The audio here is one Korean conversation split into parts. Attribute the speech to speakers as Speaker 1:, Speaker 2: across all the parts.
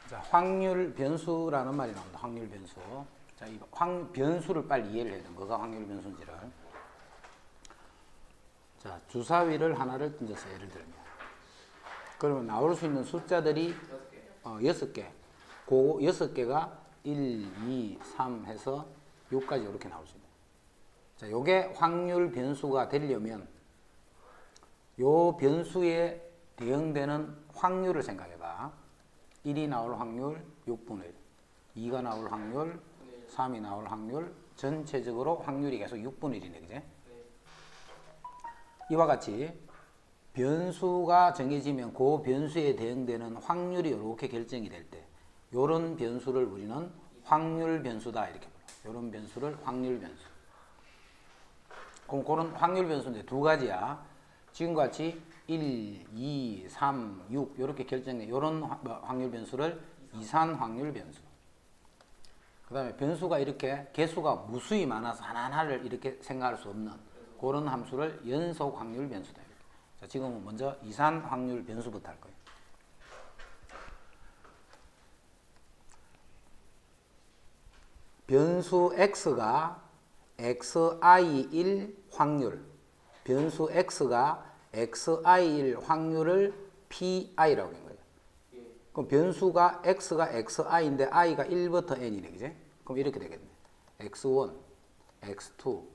Speaker 1: 자, 확률 변수라는 말이 나옵니다. 확률 변수. 자, 이 변수를 빨리 이해를 해야 돼. 뭐가 확률 변수인지를. 자, 주사위를 하나를 던져서 예를 들면. 그러면 나올 수 있는 숫자들이 6개. 그 6개가 1, 2, 3 해서 6까지 이렇게 나올 수 있는. 자, 요게 확률 변수가 되려면 요 변수에 대응되는 확률을 생각해 봐. 1이 나올 확률 6분의 1, 2가 나올 확률, 3이 나올 확률, 전체적으로 확률이 계속 6분의 1이네, 그제? 이와 같이 변수가 정해지면 그 변수에 대응되는 확률이 이렇게 결정이 될 때, 이런 변수를 우리는 확률 변수다 이렇게 불러. 이런 변수를 확률 변수. 그럼 그런 확률 변수인데 두 가지야. 지금과 같이 1, 2, 3, 6 이렇게 결정돼. 이런 확률 변수를 이산 확률 변수. 그 다음에 변수가 이렇게 개수가 무수히 많아서 하나하나를 이렇게 생각할 수 없는 그런 함수를 연속 확률 변수다. 이렇게. 자, 지금은 먼저 이산 확률 변수부터 할 거예요. 변수 x가 xi일 확률, 변수 x가 xi일 확률을 pi라고 한 거예요. 그럼 변수가 x가 xi인데 i가 1부터 n이네, 그지? 그럼 이렇게 되겠네. x1, x2,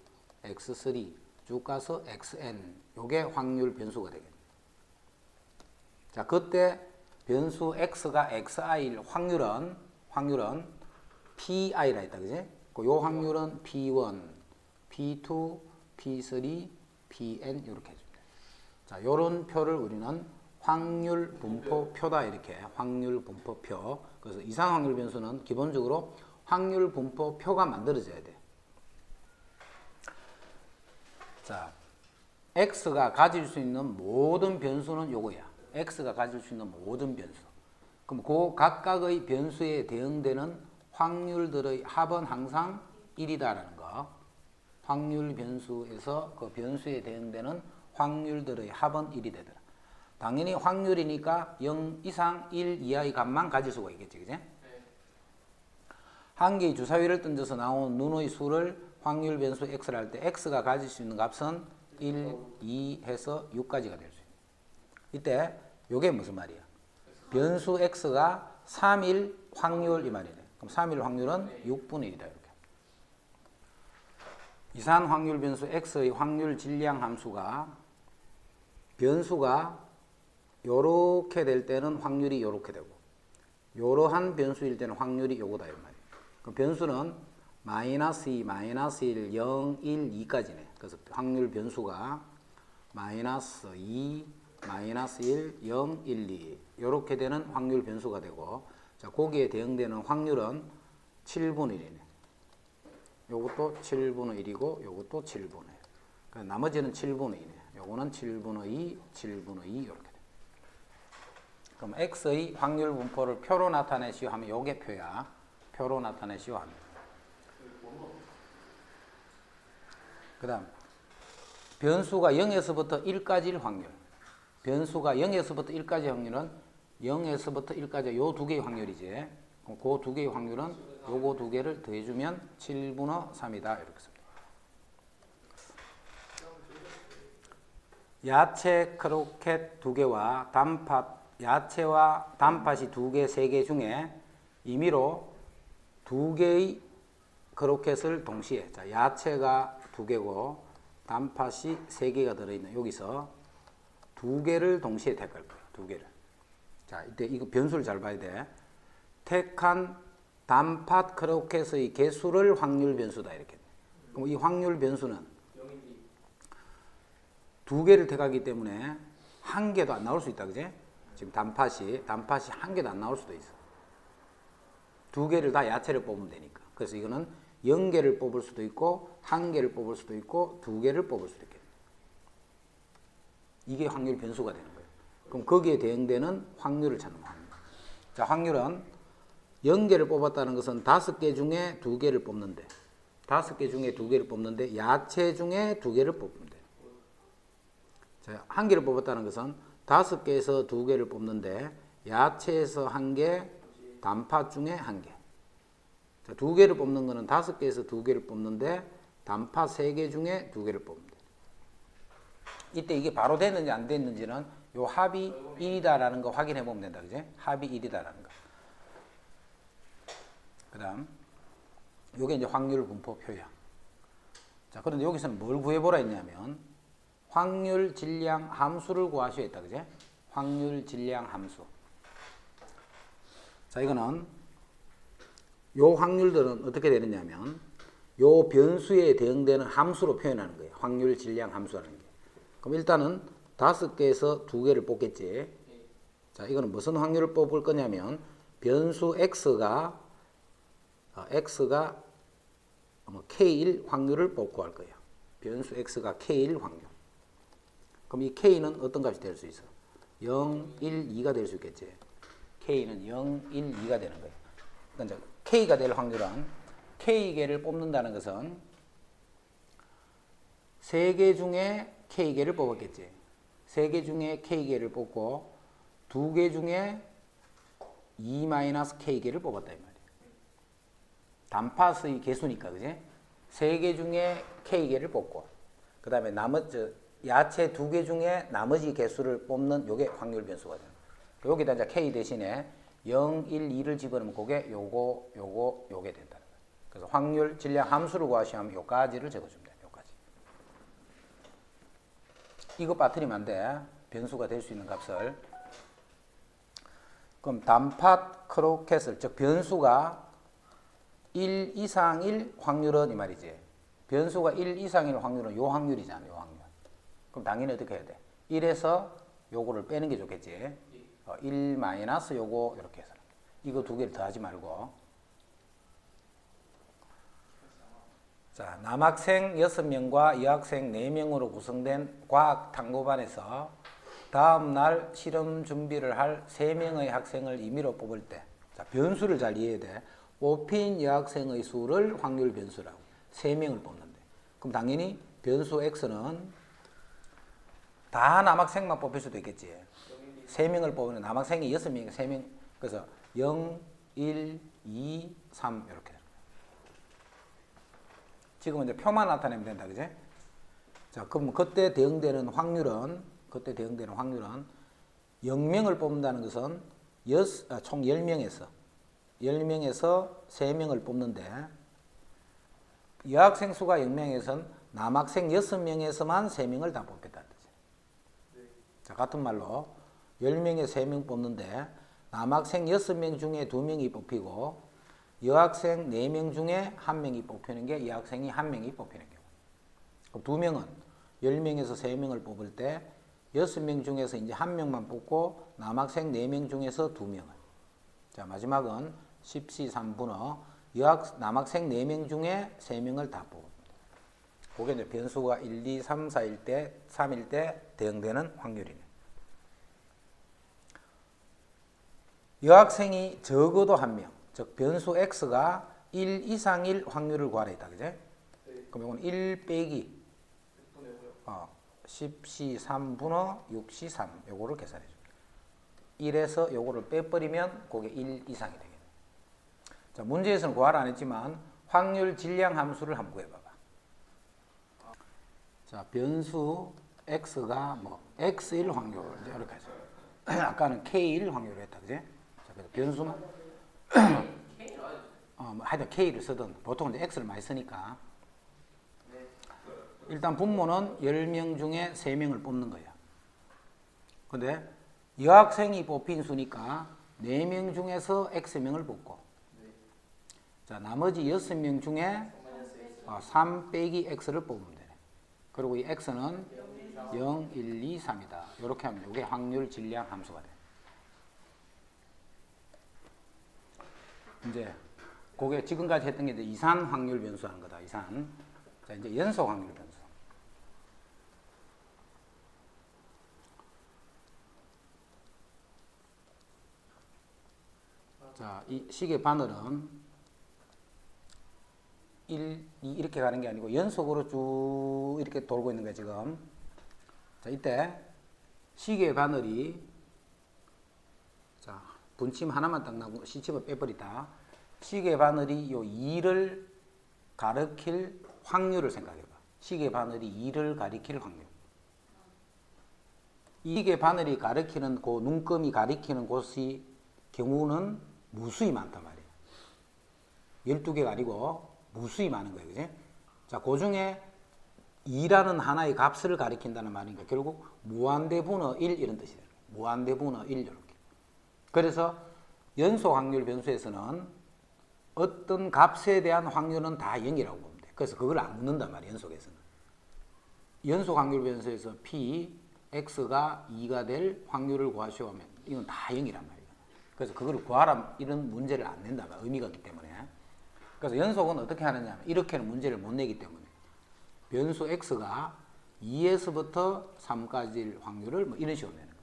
Speaker 1: x3 쭉 가서 xn. 요게 확률 변수가 되겠네. 자, 그때 변수 x가 xi일 확률은 pi라 했다, 그지? 요 확률은 p1, p2, p3, pn 이렇게 해줍니다. 자, 요런 표를 우리는 확률 분포표다 이렇게. 확률 분포표. 그래서 이상 확률 변수는 기본적으로 확률 분포표가 만들어져야 돼. 자, x가 가질 수 있는 모든 변수는 요거야. x가 가질 수 있는 모든 변수. 그럼 그 각각의 변수에 대응되는 확률들의 합은 항상 1이다라는 거. 확률 변수에서 그 변수에 대응되는 확률들의 합은 1이 되더라. 당연히 확률이니까 0 이상 1 이하의 값만 가질 수가 있겠지, 그지? 한 개의 주사위를 던져서 나온 눈의 수를 확률 변수 x를 할 때 x가 가질 수 있는 값은 1, 2 해서 6까지가 될 수 있는. 이때 요게 무슨 말이야? 변수 x가 3일 확률 이 말이네. 그럼 3일 확률은 6분의 1이다 이렇게. 이산 확률 변수 x의 확률 질량 함수가 변수가 요렇게 될 때는 확률이 요렇게 되고 요러한 변수일 때는 확률이 요거다 이 말이에요. 그럼 변수는 마이너스 2, 마이너스 1, 0, 1, 2까지네. 그래서 확률 변수가 마이너스 2, 마이너스 1, 0, 1, 2 요렇게 되는 확률 변수가 되고, 자, 거기에 대응되는 확률은 7분의 1이네. 요것도 7분의 1이고 요것도 7분의 1. 나머지는 7분의 2네. 요거는 7분의 2, 7분의 2 이렇게 돼. 그럼 x의 확률 분포를 표로 나타내시오 하면 요게 표야. 표로 나타내시오 하면. 그 다음 변수가 0에서부터 1까지일 확률. 변수가 0에서부터 1까지 확률은 0에서부터 1까지 요 두 개의 확률이지. 그 두 개의 확률은 요거 두 개를 더해주면 7분의 3이다 이렇게 씁니다. 야채 크로켓 두 개와 단팥, 야채와 단팥이 두 개, 세 개 중에 임의로 두 개의 크로켓을 동시에, 자, 야채가 두 개고 단팥이 세 개가 들어있는 여기서 두 개를 동시에 택할 거예요. 두 개를. 자, 이때 이거 변수를 잘 봐야 돼. 택한 단팥 크로켓의 개수를 확률 변수다 이렇게. 그럼 이 확률 변수는 두 개를 택하기 때문에 한 개도 안 나올 수 있다, 그지? 지금 단팥이 한 개도 안 나올 수도 있어. 두 개를 다 야채를 뽑으면 되니까. 그래서 이거는 0개를 뽑을 수도 있고 한 개를 뽑을 수도 있고 두 개를 뽑을 수도 있겠네. 이게 확률 변수가 되는 거예요. 그럼 거기에 대응되는 확률을 찾는 거예요. 자, 확률은 0개를 뽑았다는 것은 5개 중에 2개를 뽑는데, 5개 중에 2개를 뽑는데 야채 중에 2개를 뽑으면 돼요. 자, 1개를 뽑았다는 것은 5개에서 2개를 뽑는데 야채에서 1개, 단파 중에 한 개. 자, 두 개를 뽑는 거는 5개에서 두 개를 뽑는데 단파 3개 중에 두 개를 뽑는다. 이때 이게 바로 됐는지 안 됐는지는 요 합이 1이다라는 거 확인해 보면 된다. 그지? 합이 1이다라는 거. 그다음 요게 이제 확률 분포 표야. 자, 그런데 여기서는 뭘 구해보라 했냐면 확률 질량 함수를 구하셔야 했다. 그지? 확률 질량 함수. 자, 이거는 요 확률들은 어떻게 되느냐면 요 변수에 대응되는 함수로 표현하는 거예요. 확률 질량 함수라는 게. 그럼 일단은 5개에서 2개를 뽑겠지. 자, 이거는 무슨 확률을 뽑을 거냐면 변수 x가 k1 확률을 뽑고 할 거예요. 변수 x가 k1 확률. 그럼 이 k는 어떤 값이 될 수 있어? 0, 1, 2가 될 수 있겠지. k는 0, 1, 2가 되는 거예요. 그러니까 k가 될 확률은 k개를 뽑는다는 것은 3개 중에 k개를 뽑았겠지. 3개 중에 k개를 뽑고 2개 중에 2-k개를 뽑았다 이 말이야. 단팥의 개수니까, 그지? 3개 중에 k개를 뽑고 그 다음에 나머지 야채 2개 중에 나머지 개수를 뽑는 요게 확률 변수가 돼요. 여기다 이제 k 대신에 0, 1, 2를 집어넣으면 그게 요게 된다는 거예요. 그래서 확률 질량 함수를 구하시면 요까지를 적어주면 돼요. 요까지. 이거 빠뜨리면 안 돼. 변수가 될 수 있는 값을. 그럼 단팥 크로켓을, 즉 변수가 1 이상일 확률은 이 말이지. 변수가 1 이상일 확률은 요 확률이잖아. 요 확률. 그럼 당연히 어떻게 해야 돼? 1에서 요거를 빼는 게 좋겠지. 1 마이너스 요거 이렇게 해서. 이거 두 개를 더하지 말고. 자, 남학생 6명과 여학생 4명으로 구성된 과학 탐구반에서 다음 날 실험 준비를 할 3명의 학생을 임의로 뽑을 때, 자, 변수를 잘 이해해야 돼. 뽑힌 여학생의 수를 확률 변수라고. 3명을 뽑는데. 그럼 당연히 변수 x는 다 남학생만 뽑힐 수도 있겠지. 3명을 뽑으면 남학생이 6명이 3명. 그래서 0, 1, 2, 3 이렇게. 지금 이제 표만 나타내면 된다. 그지? 자, 그럼 그때 대응되는 확률은 0명을 뽑는다는 것은 총 10명에서 3명을 뽑는데 여학생 수가 0명에서는 남학생 6명에서만 3명을 다 뽑겠다는 거지. 자, 같은 말로 10명에 3명 뽑는데 남학생 6명 중에 2명이 뽑히고 여학생 4명 중에 1명이 뽑히는 게 여학생이 1명이 뽑히는 경우. 그럼 2명은 10명에서 3명을 뽑을 때 6명 중에서 이제 1명만 뽑고 남학생 4명 중에서 2명을. 자, 마지막은 10시 3분어 남학생 4명 중에 3명을 다 뽑습니다. 그게 이제 변수가 1, 2, 3, 4일 때, 3일 때 대응되는 확률이네. 여학생이 적어도 1명, 즉 변수 x가 1 이상일 확률을 구하라 했다. 그제? 네. 그럼 이건 1 빼기 10시 3분어 6시 3 요거를 계산해 줍니다. 1에서 요거를 빼버리면 그게 1 이상이 되겠네. 자, 문제에서는 구하라 안 했지만 확률 질량 함수를 한번 구해봐봐. 자, 변수 x가 x1 확률 이렇게 하죠. 아까는 k1 확률을 했다. 그제? 자, 그래서 변수는 하여튼 k를 쓰든 보통은 이제 x를 많이 쓰니까 일단 분모는 10명 중에 3명을 뽑는 거야. 근데 여학생이 뽑힌 수니까 4명 중에서 x명을 뽑고 자, 나머지 6명 중에 3 빼기 x를 뽑으면 되네. 그리고 이 x는 0, 1, 2, 3이다. 이렇게 하면 이게 확률 질량 함수가 돼. 이제 그게 지금까지 했던 게 이제 이산 확률 변수 하는 거다. 이산. 자, 이제 연속 확률 변수. 자, 이 식의 바늘은 1, 2 이렇게 가는 게 아니고 연속으로 쭉 이렇게 돌고 있는 거예요, 지금. 자, 이때 시계의 바늘이 자, 분침 하나만 딱 나고 C침을 빼버리다. 시계 바늘이 요 2를 가리킬 확률을 생각해봐. 시계 바늘이 2를 가리킬 확률. 시계 바늘이 가리키는 그 눈금이 가리키는 곳이 경우는 무수히 많단 말이야. 12개가 아니고 무수히 많은 거예요. 그지? 자, 그 중에 2라는 하나의 값을 가리킨다는 말이니까 결국 무한대분의 1 이런 뜻이에요. 무한대분의 1 이렇게. 그래서 연속 확률 변수에서는 어떤 값에 대한 확률은 다 0이라고 보면 돼. 그래서 그걸 안 묻는단 말이에요. 연속에서는. 연속 확률 변수에서 p, x가 2가 될 확률을 구하시오 하면 이건 다 0이란 말이에요. 그래서 그걸 구하라 이런 문제를 안 낸단 말이에요. 의미가 없기 때문에. 그래서 연속은 어떻게 하느냐 하면 이렇게는 문제를 못 내기 때문에 변수 x가 2에서부터 3까지일 확률을 뭐 이런 식으로 내는 거예요.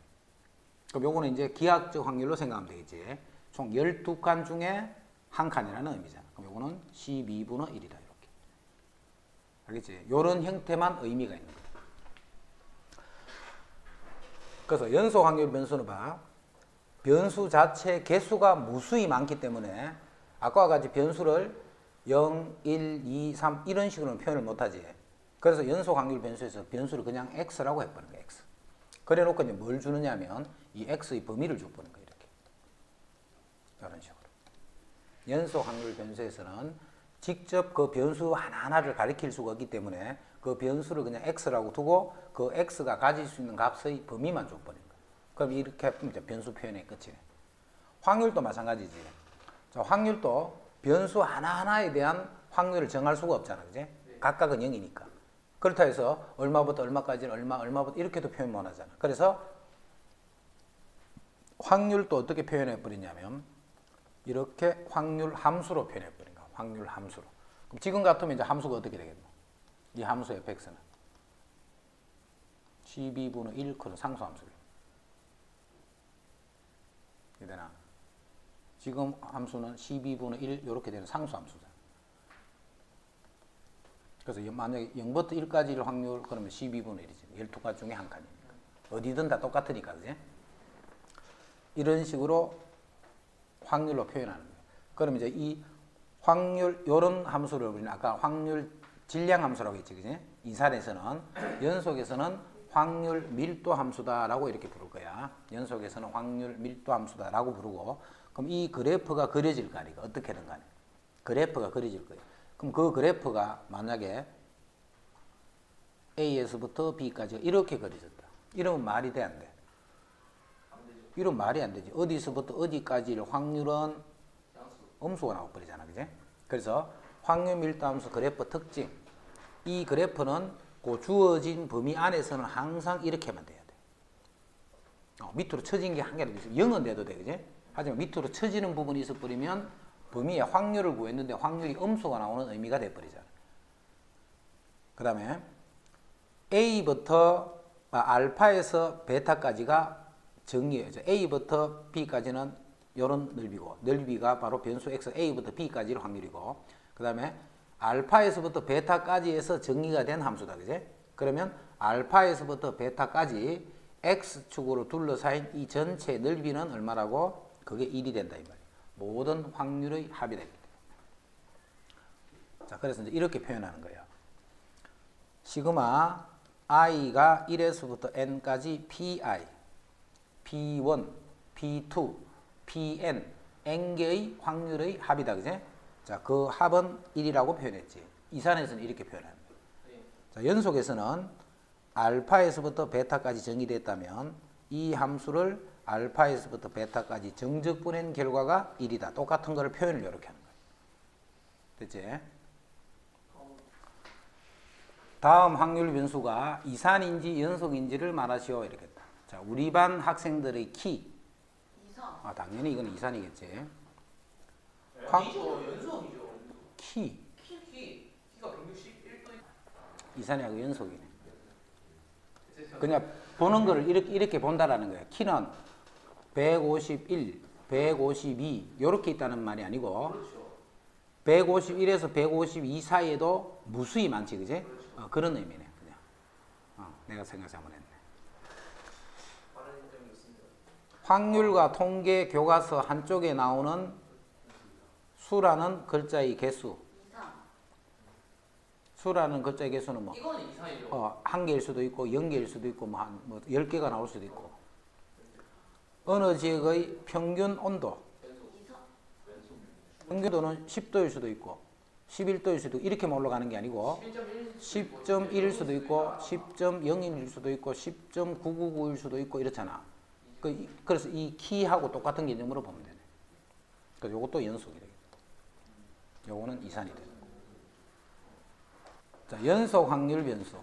Speaker 1: 그럼 요거는 이제 기하학적 확률로 생각하면 되겠지. 총 12칸 중에 한 칸이라는 의미잖아. 그럼 요거는 12분의 1이다. 이렇게. 알겠지? 요런 형태만 의미가 있는 거야. 그래서 연속 확률 변수는 봐. 변수 자체 개수가 무수히 많기 때문에 아까와 같이 변수를 0, 1, 2, 3 이런 식으로는 표현을 못하지. 그래서 연속 확률 변수에서 변수를 그냥 x라고 해버린 거야. x. 그래 놓고 이제 뭘 주느냐 하면 이 x의 범위를 줘버린 거야. 이렇게. 이런 식으로. 연속 확률 변수에서는 직접 그 변수 하나하나를 가리킬 수가 없기 때문에 그 변수를 그냥 x라고 두고 그 x가 가질 수 있는 값의 범위만 줘버린 거야. 그럼 이렇게 이제 변수 표현의 끝이네. 확률도 마찬가지지. 자, 확률도 변수 하나하나에 대한 확률을 정할 수가 없잖아. 그지? 각각은 0이니까. 그렇다 해서 얼마부터 얼마까지는 얼마부터 이렇게도 표현 못 하잖아. 그래서 확률도 어떻게 표현해 버리냐면 이렇게 확률 함수로 표현해 버린 거야. 확률 함수로. 그럼 지금 같으면 이제 함수가 어떻게 되겠노? 이 함수 fx는 12분의 1 그런 상수함수를. 이되나? 지금 함수는 12분의 1 이렇게 되는 상수함수잖아. 그래서 만약에 0부터 1까지일 확률 그러면 12분의 1이지. 12가지 중에 한 칸이니까. 어디든 다 똑같으니까. 그지? 이런 식으로 확률로 표현하는 거예요. 그럼 이제 이 확률 요런 함수를 우리는 아까 확률 질량 함수라고 했지. 그지? 이산에서는 연속에서는 확률 밀도 함수다라고 이렇게 부를 거야. 연속에서는 확률 밀도 함수다라고 부르고 그럼 이 그래프가 그려질 거 아니까 어떻게든 간에 그래프가 그려질 거예요. 그럼 그 그래프가 만약에 A에서부터 B까지 이렇게 그려졌다. 이러면 말이 돼, 안 돼? 이러면 말이 안 되지. 어디서부터 어디까지일 확률은 음수가 나와버리잖아. 그지? 그래서 확률 밀도함수 그래프 특징. 이 그래프는 그 주어진 범위 안에서는 항상 이렇게만 돼야 돼. 밑으로 처진 게 한 개라도 있어. 0은 돼도 돼. 그지? 하지만 밑으로 처지는 부분이 있어버리면 범위의 확률을 구했는데 확률이 음수가 나오는 의미가 돼버리잖아. 그 다음에 A부터 알파에서 베타까지가 정의예요. A부터 B까지는 이런 넓이고 넓이가 바로 변수 X A부터 B까지의 확률이고 그 다음에 알파에서부터 베타까지 해서 정의가 된 함수다. 그제? 그러면 알파에서부터 베타까지 X축으로 둘러싸인 이 전체 넓이는 얼마라고? 그게 1이 된다. 이 말이에요. 모든 확률의 합이 됩니다. 자, 그래서 이제 이렇게 표현하는 거예요. 시그마 i가 1에서부터 n까지 pi, p1, p2, pn, n개의 확률의 합이다. 그제? 자, 그 합은 1이라고 표현했지. 이산에서는 이렇게 표현하는 거예요. 자, 연속에서는 알파에서부터 베타까지 정의됐다면 이 함수를 알파에서부터 베타까지 정적분한 결과가 1이다. 똑같은 거를 표현을 이렇게 하는 거예요. 됐지? 다음 확률 변수가 이산인지 연속인지를 말하시오. 이렇게 했다. 자, 우리 반 학생들의 키. 이산. 당연히 이건 이산이겠지.
Speaker 2: 아니죠. 연속이죠.
Speaker 1: 키.
Speaker 2: 키가 161도.
Speaker 1: 이산이하고 연속이네. 그냥 보는 거를 이렇게 본다라는 거야. 키는 151, 152 이렇게 있다는 말이 아니고
Speaker 2: 그렇죠.
Speaker 1: 151에서 152 사이에도 무수히 많지, 그지?
Speaker 2: 그렇죠.
Speaker 1: 그런 의미네, 그냥. 내가 생각 잘못했네. 확률과 통계 교과서 한쪽에 나오는 수라는 글자의 개수.
Speaker 3: 이상.
Speaker 1: 수라는 글자의 개수는 뭐
Speaker 2: 이거는 이상이죠.
Speaker 1: 한 개일 수도 있고 0개일 수도 있고 뭐 10개가 나올 수도 있고. 어느 지역의 평균 온도.
Speaker 3: 이상.
Speaker 1: 평균도는 10도일 수도 있고 11도일 수도 있고 이렇게만 올라가는 게 아니고 10.1일 수도 있고 10.01일 수도 있고 10.999일 수도 있고 이렇잖아. 그래서 이 키하고 똑같은 개념으로 보면 되네. 그래서 요것도 연속이 되겠다. 요거는 이산이 되는 거. 자, 연속 확률 변수.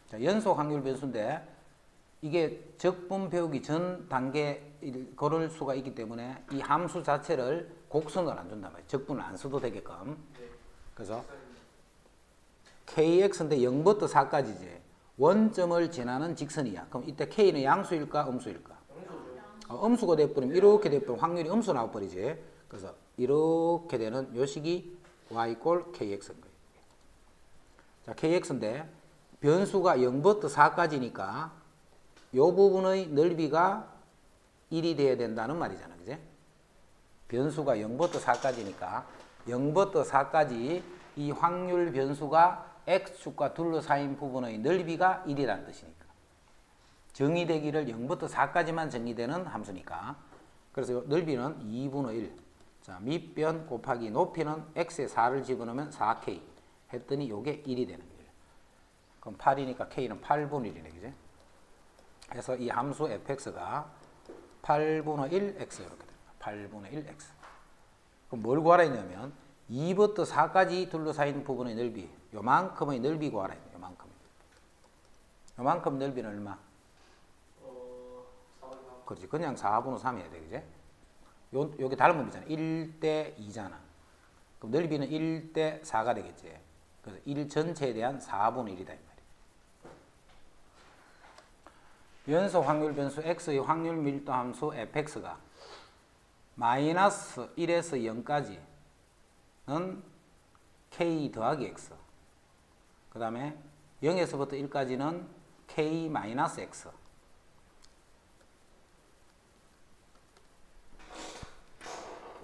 Speaker 1: 자, 연속 확률 변수인데 이게 적분 배우기 전 단계를 걸을 수가 있기 때문에 이 함수 자체를 곡선을 안 준단 말이에요. 적분을 안 써도 되게끔. 그래서 kx인데 0부터 4까지지. 원점을 지나는 직선이야. 그럼 이때 k는 양수일까 음수일까? 음수가 돼버리면 이렇게 돼버리면 확률이 음수 나와버리지. 그래서 이렇게 되는 요식이 y 꼴 kx인 거예요. 자, kx인데 변수가 0부터 4까지니까 요 부분의 넓이가 1이 돼야 된다는 말이잖아. 그지? 변수가 0부터 4까지니까 0부터 4까지 이 확률 변수가 x축과 둘러싸인 부분의 넓이가 1이라는 뜻이니까. 정의되기를 0부터 4까지만 정의되는 함수니까. 그래서 요 넓이는 2분의 1. 자, 밑변 곱하기 높이는 x에 4를 집어넣으면 4k 했더니 요게 1이 되는 거예요. 그럼 8이니까 k는 8분의 1이네. 그지? 그래서 이 함수 fx가 8분의 1x 이렇게 됩니다. 8분의 1x. 그럼 뭘 구하라 했냐면 2부터 4까지 둘러싸인 부분의 넓이, 요만큼의 넓이 구하라 했네. 요만큼 넓이는 얼마?
Speaker 2: 4분의
Speaker 1: 그렇지. 그냥 4분의 3 해야 돼. 그지? 여기 다른 범위잖아. 1대 2잖아. 그럼 넓이는 1대 4가 되겠지. 그래서 1 전체에 대한 4분의 1이다. 이 말이야. 연속 확률 변수 x의 확률 밀도 함수 fx가 마이너스 1에서 0까지는 k 더하기 x. 그 다음에 0에서부터 1까지는 k 마이너스 x.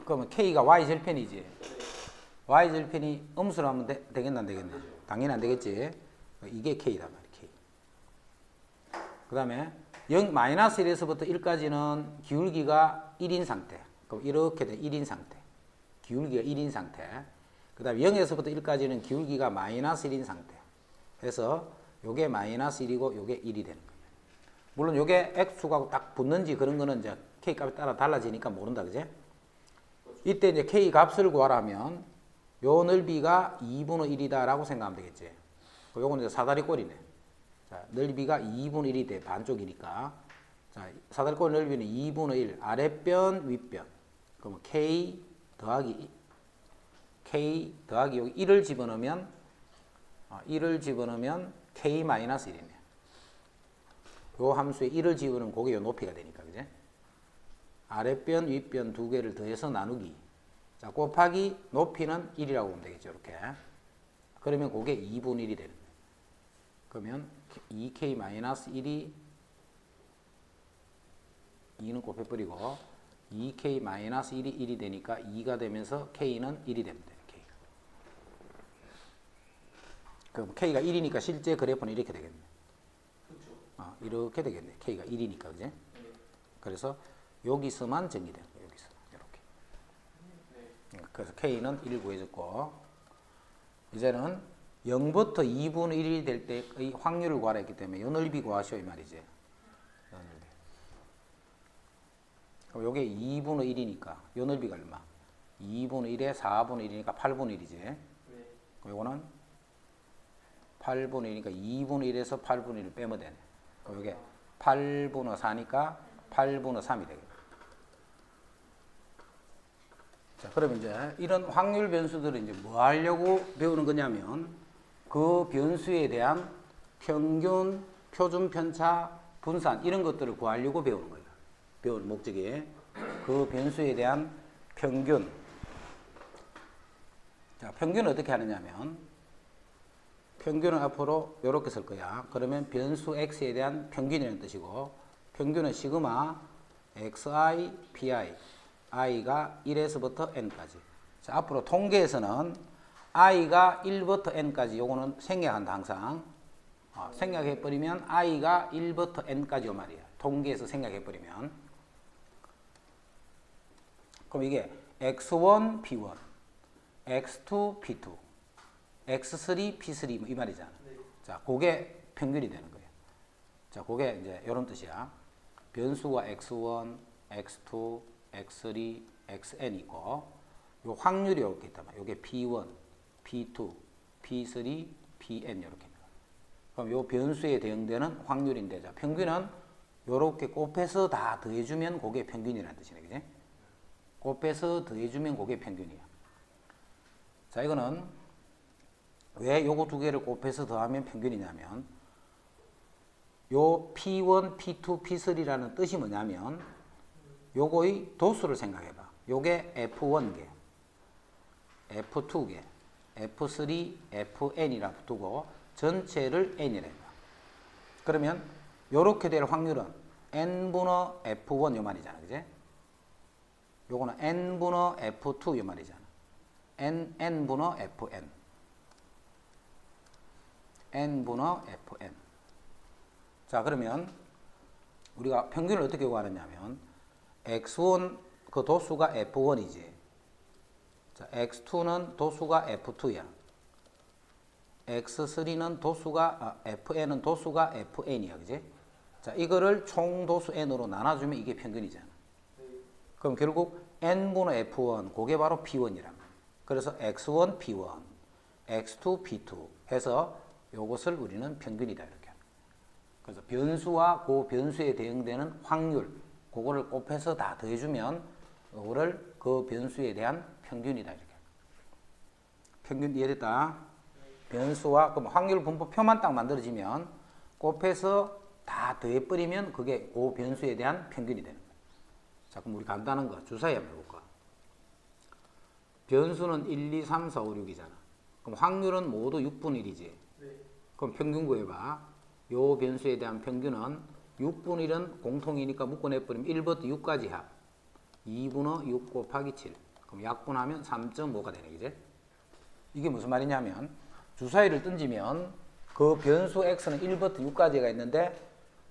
Speaker 1: 그러면 k가 y절편이지. y절편이 음수로 하면 되겠나 안 되겠나? 당연히 안 되겠지. 이게 k다 말이야. k. 그 다음에 마이너스 1에서부터 1까지는 기울기가 1인 상태. 그럼 이렇게 돼 1인 상태. 기울기가 1인 상태. 그 다음에 0에서부터 1까지는 기울기가 마이너스 1인 상태. 그래서 요게 마이너스 1이고 요게 1이 되는 거예요. 물론 요게 x축하고 딱 붙는지 그런 거는 이제 k 값에 따라 달라지니까 모른다. 그지? 이때 이제 k 값을 구하라면 요 넓이가 2분의 1이다 라고 생각하면 되겠지. 요건 이제 사다리 꼴이네. 자, 넓이가 2분의 1이 돼. 반쪽이니까. 자, 사다리 꼴 넓이는 2분의 1. 아랫변, 윗변. 그러면 k 더하기 여기 1을 집어넣으면 k 마이너스 1이네. 요 함수에 1을 집어넣으면 그게 요 높이가 되니까. 그지? 아랫변, 윗변 두 개를 더해서 나누기. 자, 곱하기 높이는 1이라고 보면 되겠죠. 이렇게. 그러면 그게 2분의 1이 되는 거예요. 그러면 2k-1이 2는 곱해버리고 2k-1이 1이 되니까 2가 되면서 k는 1이 됩니다. k가. 그럼 k가 1이니까 실제 그래프는 이렇게 되겠네.
Speaker 2: 그렇죠.
Speaker 1: 이렇게 되겠네. k가 1이니까. 그지? 그래서 여기서만 정리되는 거예요. 여기서. 이렇게. 그래서 k는 1 구해줬고 이제는 0부터 2분의 1이 될 때의 확률을 구하라 했기 때문에 요 넓이 구하시오 이 말이지. 요 넓이. 그럼 요게 2분의 1이니까 요 넓이가 얼마? 2분의 1에 4분의 1이니까 8분의 1이지.
Speaker 2: 네.
Speaker 1: 그럼 요거는 8분의 1이니까 2분의 1에서 8분의 1을 빼면 되네. 그럼 요게 8분의 4니까 8분의 3이 되겠네. 자, 그러면 이제 이런 확률 변수들을 이제 뭐 하려고 배우는 거냐면 그 변수에 대한 평균, 표준 편차, 분산 이런 것들을 구하려고 배우는 거예요. 배우는 목적이 그 변수에 대한 평균. 자, 평균은 어떻게 하느냐면 평균은 앞으로 이렇게 쓸 거야. 그러면 변수 x에 대한 평균이라는 뜻이고 평균은 시그마 xi, pi, i가 1에서부터 n까지. 자, 앞으로 통계에서는 i가 1부터 n까지 요거는 생략한다 항상. 생략해버리면 i가 1부터 n까지 요 말이야. 통계에서 생략해버리면. 그럼 이게 x1, p1, x2, p2, x3, p3 뭐 이 말이잖아. 자, 그게 평균이 되는 거예요. 자, 그게 이제 이런 뜻이야. 변수가 x1, x2, x3, xn이고 요 확률이 이렇게 있단 말이야. 요게 p1, p2, p3, pn 이렇게. 그럼 요 변수에 대응되는 확률인데, 자, 평균은 요렇게 곱해서 다 더해주면 그게 평균이라는 뜻이네, 그지? 곱해서 더해주면 그게 평균이야. 자, 이거는 왜 요거 두 개를 곱해서 더하면 평균이냐면, 요 P1, P2, P3라는 뜻이 뭐냐면, 요거의 도수를 생각해봐. 요게 F1개, F2개, F3, Fn이라 두고 전체를 n이라 해봐. 그러면 요렇게 될 확률은 n분의 F1 요 말이잖아, 그지? 요거는 n분의 F2 요 말이잖아. n분의 Fn, n분의 Fn. 자, 그러면 우리가 평균을 어떻게 구하느냐면 x1 그 도수가 F1이지. 자, x2는 도수가 F2야. x3는 도수가 fn은 도수가 fn이야, 그지? 자, 이거를 총 도수 n으로 나눠주면 이게 평균이잖아. 그럼 결국 n분의 f1 그게 바로 p1이란 말이야. 그래서 x1 p1, x2 p2 해서 요것을 우리는 평균이다 이렇게. 그래서 변수와 그 변수에 대응되는 확률 그거를 곱해서 다 더해주면 그거를 그 변수에 대한 평균이다 이렇게. 평균 이해됐다? 변수와 그럼 확률 분포표만 딱 만들어지면 곱해서 다 더해버리면 그게 그 변수에 대한 평균이 되는 거야. 자, 그럼 우리 간단한 거 주사위 한번 해볼까? 변수는 1, 2, 3, 4, 5, 6이잖아. 그럼 확률은 모두 6분의 1이지. 그럼 평균 구해봐. 요 변수에 대한 평균은 6분의 1은 공통이니까 묶어내버리면 1부터 6까지 합. 2분의 6 곱하기 7. 그럼 약분하면 3.5가 되네, 그제? 이게 무슨 말이냐면 주사위를 던지면 그 변수 x는 1부터 6까지가 있는데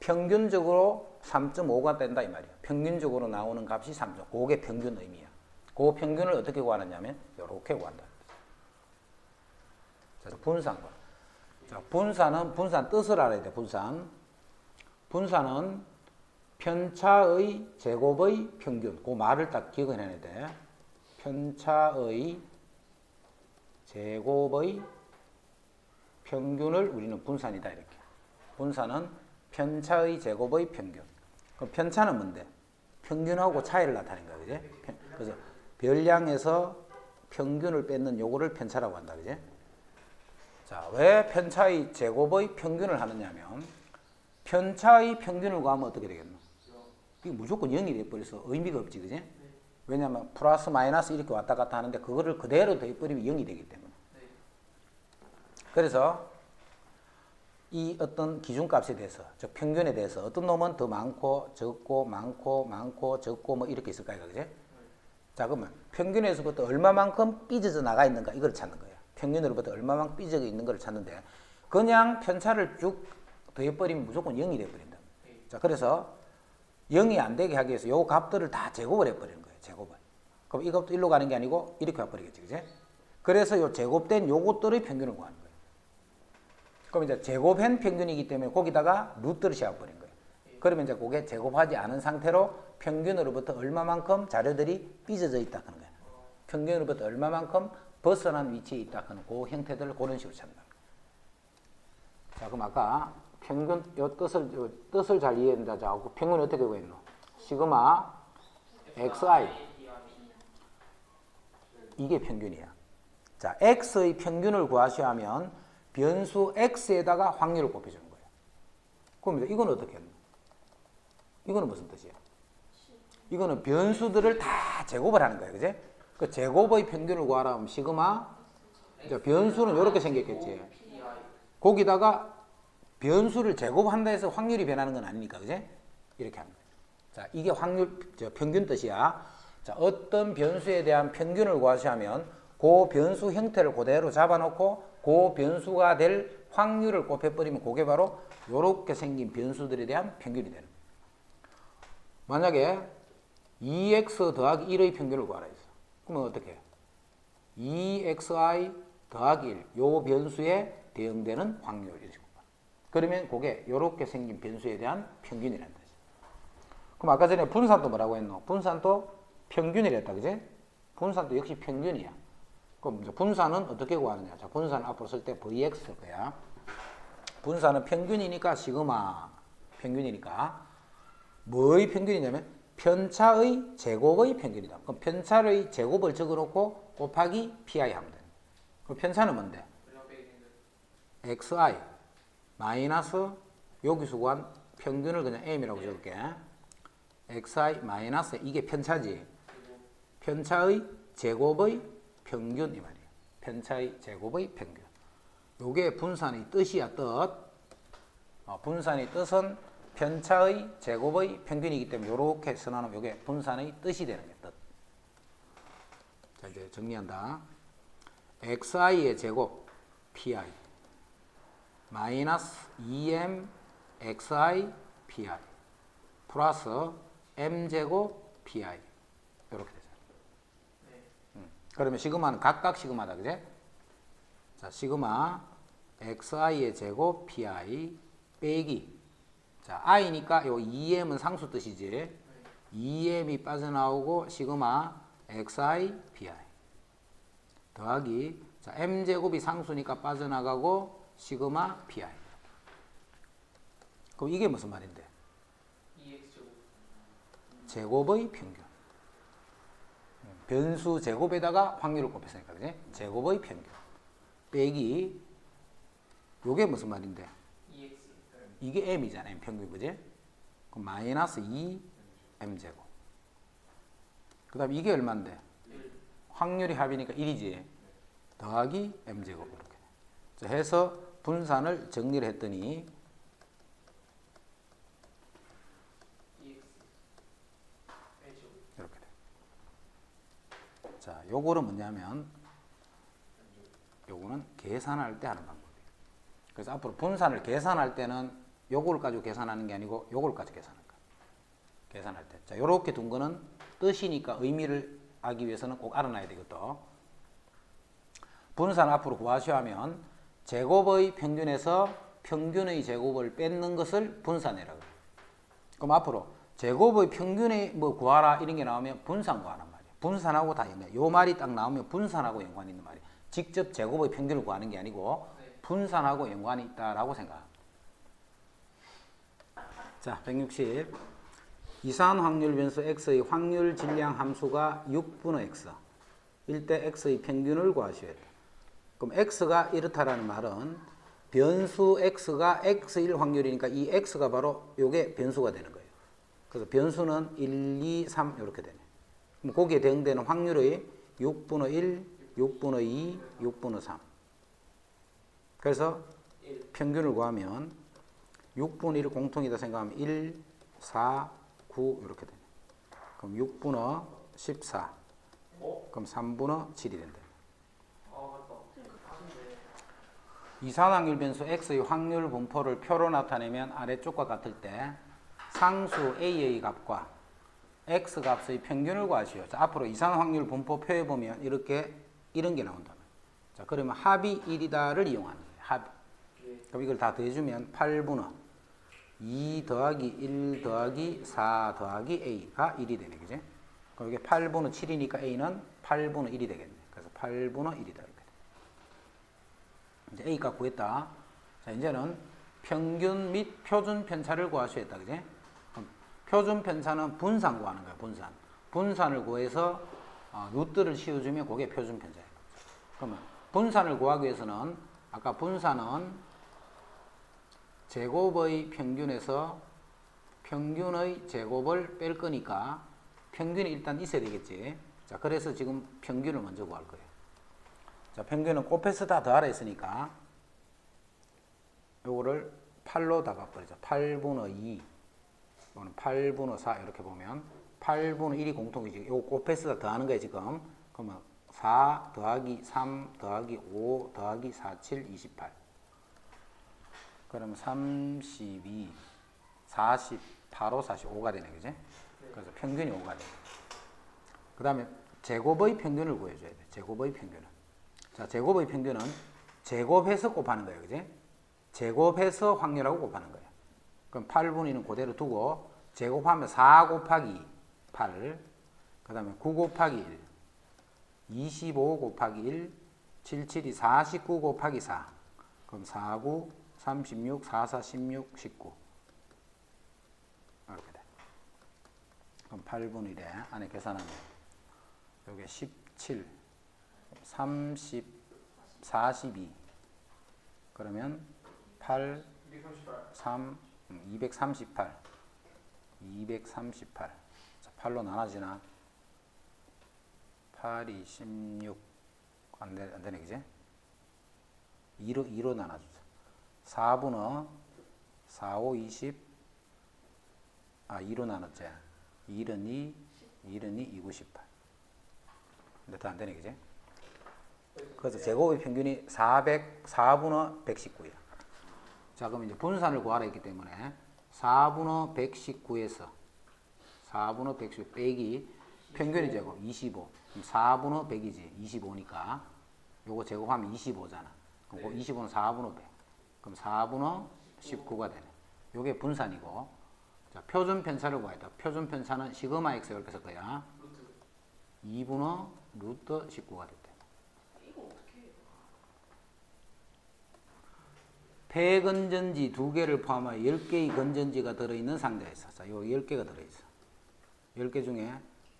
Speaker 1: 평균적으로 3.5가 된다 이 말이야. 평균적으로 나오는 값이 3.5. 그게 평균 의미야. 그 평균을 어떻게 구하느냐면 이렇게 구한다. 자, 분산과. 자, 분산 뜻을 알아야 돼. 분산은 편차의 제곱의 평균. 그 말을 딱 기억해내야 돼. 편차의 제곱의 평균을 우리는 분산이다 이렇게. 분산은 편차의 제곱의 평균. 그럼 편차는 뭔데? 평균하고 차이를 나타내는 거야, 그지? 그래서 별량에서 평균을 뺏는 요거를 편차라고 한다, 그지? 자, 왜 편차의 제곱의 평균을 하느냐면 편차의 평균을 구하면 어떻게 되겠노? 이게 무조건 0이 돼버려서 의미가 없지, 그지? 왜냐면 플러스 마이너스 이렇게 왔다 갔다 하는데 그거를 그대로 더해버리면 0이 되기 때문에. 그래서 이 어떤 기준값에 대해서, 즉 평균에 대해서 어떤 놈은 더 많고 적고 많고 적고 뭐 이렇게 있을 거야, 그지? 자, 그러면 평균에서부터 얼마만큼 삐져져 나가 있는가 이걸 찾는 거야. 평균으로부터 얼마만큼 삐져져 있는 걸 찾는데 그냥 편차를 쭉 더해버리면 무조건 0이 돼버린다. 자, 그래서 0이 안 되게 하기 위해서 요 값들을 다 제곱을 해버리는 거예요. 제곱을. 그럼 이것도 일로 가는 게 아니고 이렇게 와버리겠지, 그지? 그래서 요 제곱된 요것들의 평균을 구하는 거예요. 그럼 이제 제곱한 평균이기 때문에 거기다가 루트를 씌워버린 거예요. 그러면 이제 그게 제곱하지 않은 상태로 평균으로부터 얼마만큼 자료들이 삐져져 있다 하는 거예요. 평균으로부터 얼마만큼 벗어난 위치에 있다 하는 그 형태들을 그런 식으로 찾는다. 자, 그럼 아까 평균 요 뜻을 잘 이해한다. 자, 그 평균이 어떻게 구했노? 시그마 xi 이게 평균이야. 자, x의 평균을 구하셔야 하면 변수 x에다가 확률을 곱해주는 거예요. 그럼 이건 어떻게 했노? 이거는 무슨 뜻이야? 이거는 변수들을 다 제곱을 하는 거예요, 그지? 그 제곱의 평균을 구하라 하면 시그마 변수는 이렇게 생겼겠지. 거기다가 변수를 제곱한다 해서 확률이 변하는 건 아니니까, 그지? 이렇게 하는 거예요. 자, 이게 확률, 평균 뜻이야. 자, 어떤 변수에 대한 평균을 구하시면 그 변수 형태를 그대로 잡아놓고 그 변수가 될 확률을 곱해버리면 그게 바로 이렇게 생긴 변수들에 대한 평균이 되는 거예요. 만약에 2x 더하기 1의 평균을 구하라 했어. 그러면 어떻게 해요? 2xi 더하기 1, 요 변수에 대응되는 확률 이런 식으로. 그러면 그게 이렇게 생긴 변수에 대한 평균이라는 뜻이에요. 그럼 아까 전에 분산도 뭐라고 했노? 분산도 평균이랬다, 그지? 분산도 역시 평균이야. 그럼 이제 분산은 어떻게 구하느냐? 자, 분산 앞으로 쓸 때 Vx 쓸 거야. 분산은 평균이니까 시그마 평균이니까 뭐의 평균이냐면 편차의 제곱의 평균이다. 그럼 편차의 제곱을 적어놓고 곱하기 pi 하면 돼. 그럼 편차는 뭔데? xi 마이너스 여기서 구한 평균을 그냥 m이라고 적을게. xi 마이너스 이게 편차지. 편차의 제곱의 평균 이 말이에요. 편차의 제곱의 평균. 요게 분산의 뜻이야, 뜻. 분산의 뜻은 편차의 제곱의 평균이기 때문에 요렇게 써놓으면 요게 분산의 뜻이 되는 게 뜻. 자, 이제 정리한다. xi의 제곱 pi 마이너스 2m xi pi 플러스 m제곱 pi 이렇게 되죠. 그러면 시그마는 각각 시그마다, 그제? 자, 시그마 xi의 제곱 pi 빼기, 자, i니까 요 2m은 상수 뜻이지. 2m이 빠져나오고 시그마 xi pi 더하기, 자, m제곱이 상수니까 빠져나가고 시그마 pi. 그럼 이게 무슨 말인데? 제곱의 평균. 변수 제곱에다가 확률을 곱했으니까, 그지? 제곱의 평균. 빼기, 요게 무슨 말인데? 이게 m이잖아, m 평균, 그지? 그럼 마이너스 2m제곱. 그 다음 이게 얼만데? 확률이 합이니까 1이지. 더하기 m제곱, 이렇게. 자, 해서 분산을 정리를 했더니, 이렇게 돼. 자, 요거는 뭐냐면, 요거는 계산할 때 하는 방법이에요. 그래서 앞으로 분산을 계산할 때는 요거를 가지고 계산하는 게 아니고 요거를 가지고 계산하는 거야. 계산할 때. 자, 요렇게 둔 거는 뜻이니까 의미를 알기 위해서는 꼭 알아놔야 되겠다. 분산 앞으로 구하셔야 하면 제곱의 평균에서 평균의 제곱을 뺏는 것을 분산이라고 해요. 그럼 앞으로 제곱의 평균에 뭐 구하라 이런 게 나오면 분산 구하란 말이에요. 분산하고 다 있네. 요 말이 딱 나오면 분산하고 연관이 있는 말이에요. 직접 제곱의 평균을 구하는 게 아니고 분산하고 연관이 있다라고 생각합니다. 자, 160. 이산 확률 변수 x의 확률 질량 함수가 6분의 x. 일 때 x의 평균을 구하셔야 돼. 그럼 x가 이렇다라는 말은 변수 x가 x1 확률이니까 이 x가 바로 요게 변수가 되는 거예요. 그래서 변수는 1, 2, 3 이렇게 되네. 그럼 거기에 대응되는 확률의 6분의 1, 6분의 2, 6분의 3. 그래서 평균을 구하면 6분의 1 공통이다 생각하면 1, 4, 9 이렇게 되네. 그럼 6분의 14. 그럼 3분의 7이 된다. 이산확률 변수 x의 확률 분포를 표로 나타내면 아래쪽과 같을 때 상수 a의 값과 x 값의 평균을 구하시오. 자, 앞으로 이산확률 분포 표에 보면 이렇게 이런 게 나온다. 자, 그러면 합이 1이다를 이용하는 거예요. 합. 그럼 이걸 다 더해주면 8분의 2 더하기 1 더하기 4 더하기 a가 1이 되네, 그지? 그럼 이게 8분의 7이니까 a는 8분의 1이 되겠네. 그래서 8분의 1이다. 이렇게. 이제 a값 구했다. 자, 이제는 평균 및 표준 편차를 구하셔야 했다, 그지? 그럼 표준 편차는 분산 구하는 거야, 분산. 분산을 구해서 루트를 씌워주면 그게 표준 편차예요. 그러면 분산을 구하기 위해서는 아까 분산은 제곱의 평균에서 평균의 제곱을 뺄 거니까 평균이 일단 있어야 되겠지. 자, 그래서 지금 평균을 먼저 구할 거예요. 자, 평균은 곱해서 다 더하라 했으니까 요거를 8로 다 바꿔버리자. 8분의 2 이거는 8분의 4 이렇게 보면 8분의 1이 공통이지. 요거 곱해서 더하는 거야 지금. 그러면 4 더하기 3 더하기 5 더하기 4, 7, 28. 그러면 32, 48, 5, 45가 되네, 그지? 그래서 평균이 5가 돼. 그 다음에 제곱의 평균을 구해줘야 돼. 제곱의 평균은. 자, 제곱의 평균은 제곱해서 곱하는 거예요, 그지? 제곱해서 확률하고 곱하는 거예요. 그럼 8분의 2는 그대로 두고 제곱하면 4 곱하기 8, 그 다음에 9 곱하기 1, 25 곱하기 1, 7, 7이 49 곱하기 4. 그럼 4, 9, 36, 4, 4, 16, 19. 이렇게 돼. 그럼 8분의 1에 안에 계산하면 여기 17, 30, 42. 그러면 8, 3, 238. 238. 자, 8로 나눠지나? 8이 16. 안 되네, 그지? 2로 나눠주자. 4분의 4, 5, 20. 2로 나눴지. 1은 2, 1은 2, 2, 9, 18. 근데 더 안 되네, 그지? 그래서 제곱의 평균이 4분의 119이야. 자, 그럼 이제 분산을 구하라 했기 때문에 4분의 119에서 4분의 119 빼기 평균의 제곱 25. 그럼 4분의 100이지. 25니까 요거 제곱하면 25잖아. 그럼 25는 4분의 100. 그럼 4분의 19가 되네. 요게 분산이고. 자, 표준 편차를 구하겠다. 표준 편차는 시그마 x 이렇게 쓸 거야. 2분의 루트 19가 됐대. 폐건전지 2개를 포함하여 10개의 건전지가 들어있는 상자에 있어. 자, 요 10개가 들어있어. 10개 중에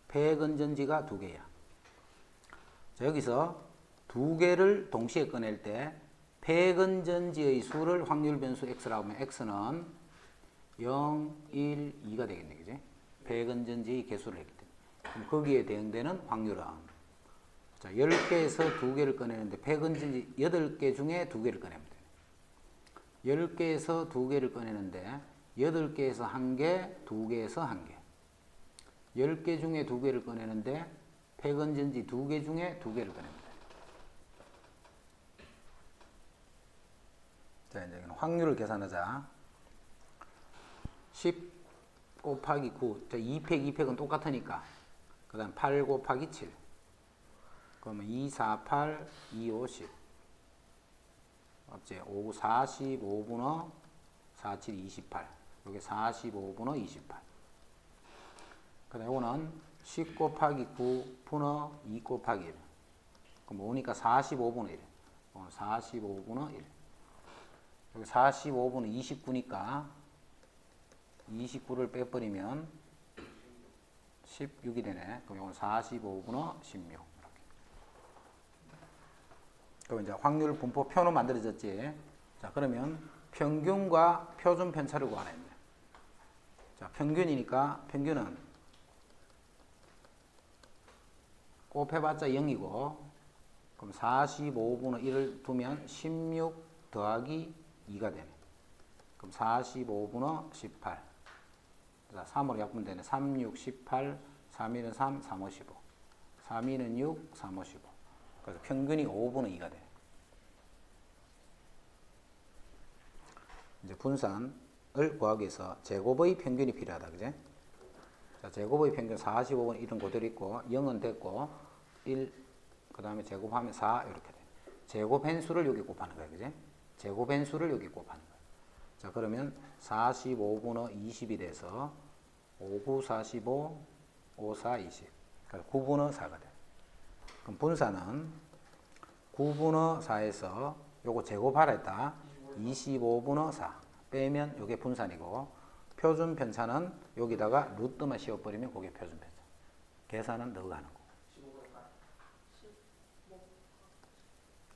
Speaker 1: 폐건전지가 2개야. 자, 여기서 2개를 동시에 꺼낼 때 폐건전지의 수를 확률 변수 x라고 하면 x는 0, 1, 2가 되겠네, 그지? 폐건전지의 개수를 했기 때문에. 그럼 거기에 대응되는 확률은 자, 10개에서 2개를 꺼내는데 폐건전지 8개 중에 2개를 꺼내면 돼. 10개에서 2개를 꺼내는데 8개에서 1개, 2개에서 1개. 10개 중에 2개를 꺼내는데 폐건전지 2개 중에 2개를 꺼냅니다. 자, 이제 확률을 계산하자. 10 곱하기 9. 자, 2팩, 2팩은 똑같으니까. 그 다음 8 곱하기 7. 그러면 2, 4, 8, 2, 5, 10. 맞지? 5, 45분의 4, 7, 28. 여기 45분의 28. 그 다음 이거는 10 곱하기 9 분의 2 곱하기 1. 그럼 5니까 45분의 1. 45분의 1. 여기 45분의 29니까 29를 빼버리면 16이 되네. 그럼 이건 45분의 16. 이렇게. 그럼 이제 확률 분포 표는 만들어졌지. 자, 그러면 평균과 표준 편차를 구하라 했네. 자, 평균이니까 평균은 곱해봤자 0이고, 그럼 45분의 1을 두면 16 더하기 2가 되네. 그럼 45분의 18. 자, 3으로 약분 되네. 3, 6, 18, 3, 1은 3, 3, 5, 15. 3, 2는 6, 3, 5, 15. 그래서 평균이 5분의 2가 돼. 이제 분산을 구하기 위해서 제곱의 평균이 필요하다, 그제? 자, 제곱의 평균 45분의 1은 그대로 있고, 0은 됐고, 1, 그 다음에 제곱하면 4, 이렇게 돼. 제곱 횟수를 여기 곱하는 거야, 그제? 제곱 횟수를 여기 곱하는 거야. 자, 그러면 45분의 20이 돼서 5, 9, 45, 5, 4, 20. 그러니까 9분의 4가 돼. 그럼 분산은 9분의 4에서 요거 제곱하라 했다. 25분의 4 빼면 요게 분산이고, 표준 편차는 여기다가 루트만 씌워버리면 그게 표준 편차. 계산은 너가 하는 거.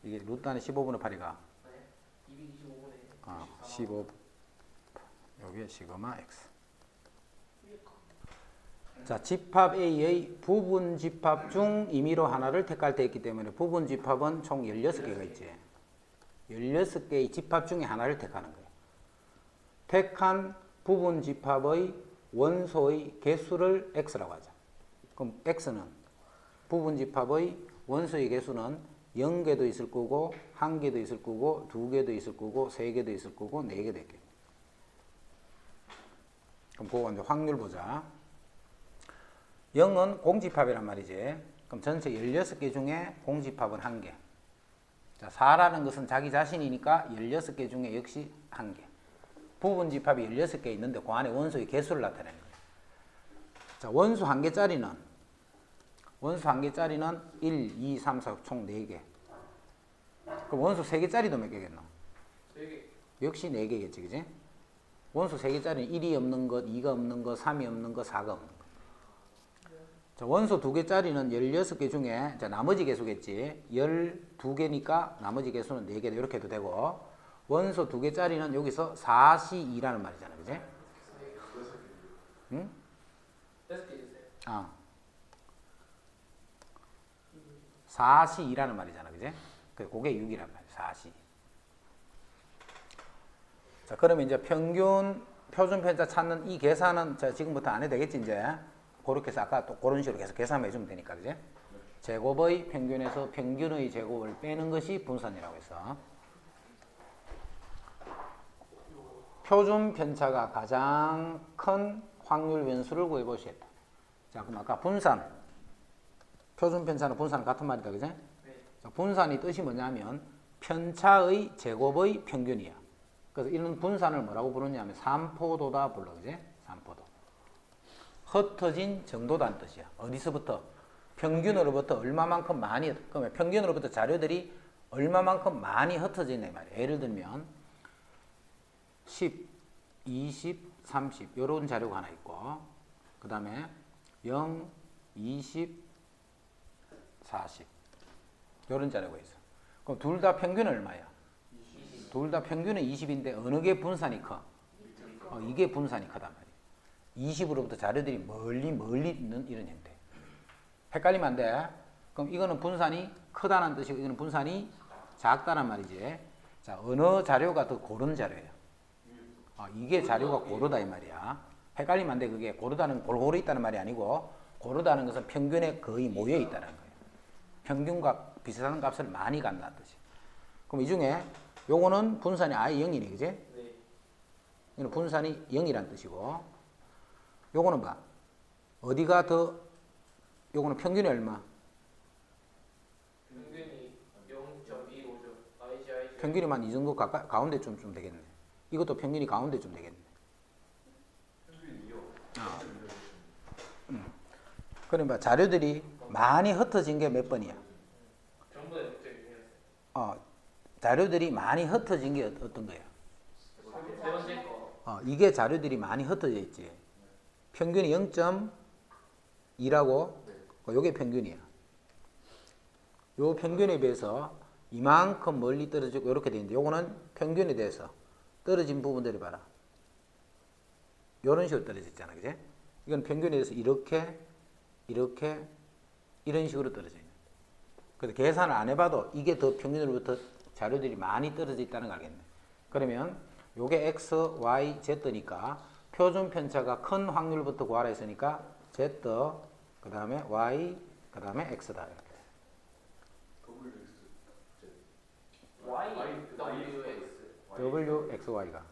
Speaker 1: 이게 루트 안에 15분의 8이가 15 여기에 시그마 x. 자, 집합 A의 부분 집합 중 임의로 하나를 택할 때 있기 때문에 부분 집합은 총 16개가 있지. 16개의 집합 중에 하나를 택하는 거예요. 택한 부분 집합의 원소의 개수를 x라고 하자. 그럼 x는 부분집합의 원소의 개수는 0개도 있을 거고 1개도 있을 거고 2개도 있을 거고 3개도 있을 거고 4개도 있겠네. 그럼 그거 이제 확률 보자. 0은 공집합이란 말이지. 그럼 전체 16개 중에 공집합은 1개. 자, 4라는 것은 자기 자신이니까 16개 중에 역시 1개. 부분집합이 16개 있는데 그 안에 원소의 개수를 나타내는 거예요. 자, 원소 1개짜리는 1, 2, 3, 4, 총 4개. 그럼 원소 3개짜리도 몇 개겠노?
Speaker 2: 3개.
Speaker 1: 역시 4개겠지, 그지? 원소 3개짜리는 1이 없는 것, 2가 없는 것, 3이 없는 것, 4가 없는 것. 자, 원소 2개짜리는 16개 중에, 자, 나머지 개수겠지. 12개니까 나머지 개수는 4개, 이렇게 해도 되고, 원소 2개짜리는 여기서 4C2라는 말이잖아, 그지? 응?
Speaker 2: 6개 주세요.
Speaker 1: 아. 4C2라는 말이잖아, 그지? 그게 6이란 말이야, 4C. 자, 그러면 이제 평균 표준 편차 찾는 이 계산은 자, 지금부터 안 해도 되겠지, 이제. 그렇게 해서 아까 또 그런 식으로 계속 계산해 주면 되니까, 그지? 제곱의 평균에서 평균의 제곱을 빼는 것이 분산이라고 해서. 표준 편차가 가장 큰 확률 변수를 구해 보시겠다. 자, 그럼 아까 분산. 표준 편차는 분산은 같은 말이다, 그지?
Speaker 2: 네.
Speaker 1: 자, 분산이 뜻이 뭐냐면 편차의 제곱의 평균이야. 그래서 이런 분산을 뭐라고 부르냐면 산포도다 불러, 그지? 산포도. 흩어진 정도다는 뜻이야. 어디서부터? 평균으로부터 얼마만큼 많이, 그러면 평균으로부터 자료들이 얼마만큼 많이 흩어져 있네 말이야. 예를 들면 10, 20, 30 이런 자료가 하나 있고, 그 다음에 0, 20, 40 이런 자료가 있어. 그럼 둘 다 평균은 얼마야?
Speaker 2: 20.
Speaker 1: 둘 다 평균은 20인데 어느 게 분산이 커? 이게 분산이 크단 말이야. 20으로부터 자료들이 멀리 있는 이런 형태. 헷갈리면 안 돼. 그럼 이거는 분산이 크다는 뜻이고 이거는 분산이 작다는 말이지. 자, 어느 자료가 더 고른 자료예요? 이게 자료가 고르다 이 말이야. 헷갈리면 안 돼. 그게 고르다는 골고루 있다는 말이 아니고 고르다는 것은 평균에 거의 모여 있다는 거예요. 평균과 비슷한 값을 많이 간다는 뜻이. 그럼 이 중에 요거는 분산이 아예 0이네, 그지?
Speaker 2: 네.
Speaker 1: 이거는 분산이 0이란 뜻이고, 요거는 봐. 어디가 더, 요거는 평균이 얼마?
Speaker 2: 평균이 0.25죠. IGI.
Speaker 1: 평균이만 이 정도 가운데 좀 되겠네. 이것도 평균이 가운데 좀 되겠네.
Speaker 2: 평균이요?
Speaker 1: 그러면 자료들이 많이 흩어진 게 몇 번이야?
Speaker 2: 전부 다 6.2였어요.
Speaker 1: 자료들이 많이 흩어진 게 어떤 거야?
Speaker 2: 세 번째 거.
Speaker 1: 이게 자료들이 많이 흩어져 있지. 평균이 0.2라고, 요게 평균이야. 요 평균에 비해서 이만큼 멀리 떨어지고 이렇게 돼 있는데, 요거는 평균에 대해서 떨어진 부분들을 봐라. 요런 식으로 떨어져 있잖아, 그지? 이건 평균에 대해서 이렇게 이런 식으로 떨어져 있는. 그래서 계산을 안 해봐도 이게 더 평균으로부터 자료들이 많이 떨어져 있다는 걸 알겠네. 그러면 요게 x, y, z니까 표준 편차가 큰 확률부터 구하라 했으니까 z, 그 다음에 y, 그 다음에 x다. 이렇게.
Speaker 2: Y, WX.
Speaker 1: w, x, y가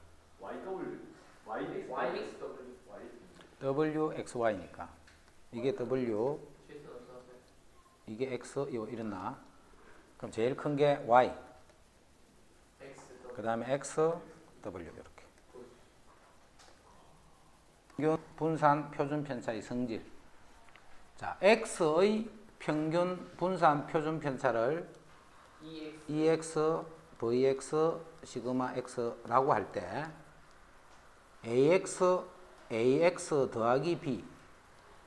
Speaker 2: YXW.
Speaker 1: w, x, y니까 이게 w,
Speaker 2: 최소 없었어요.
Speaker 1: 이게 x, 이랬나? 그럼 제일 큰 게 y,
Speaker 2: XW.
Speaker 1: 그 다음에 x, w 이렇게. 평균 분산 표준 편차의 성질. 자, x의 평균 분산 표준 편차를
Speaker 2: EX.
Speaker 1: EX, VX, 시그마 X라고 할 때 AX 더하기 B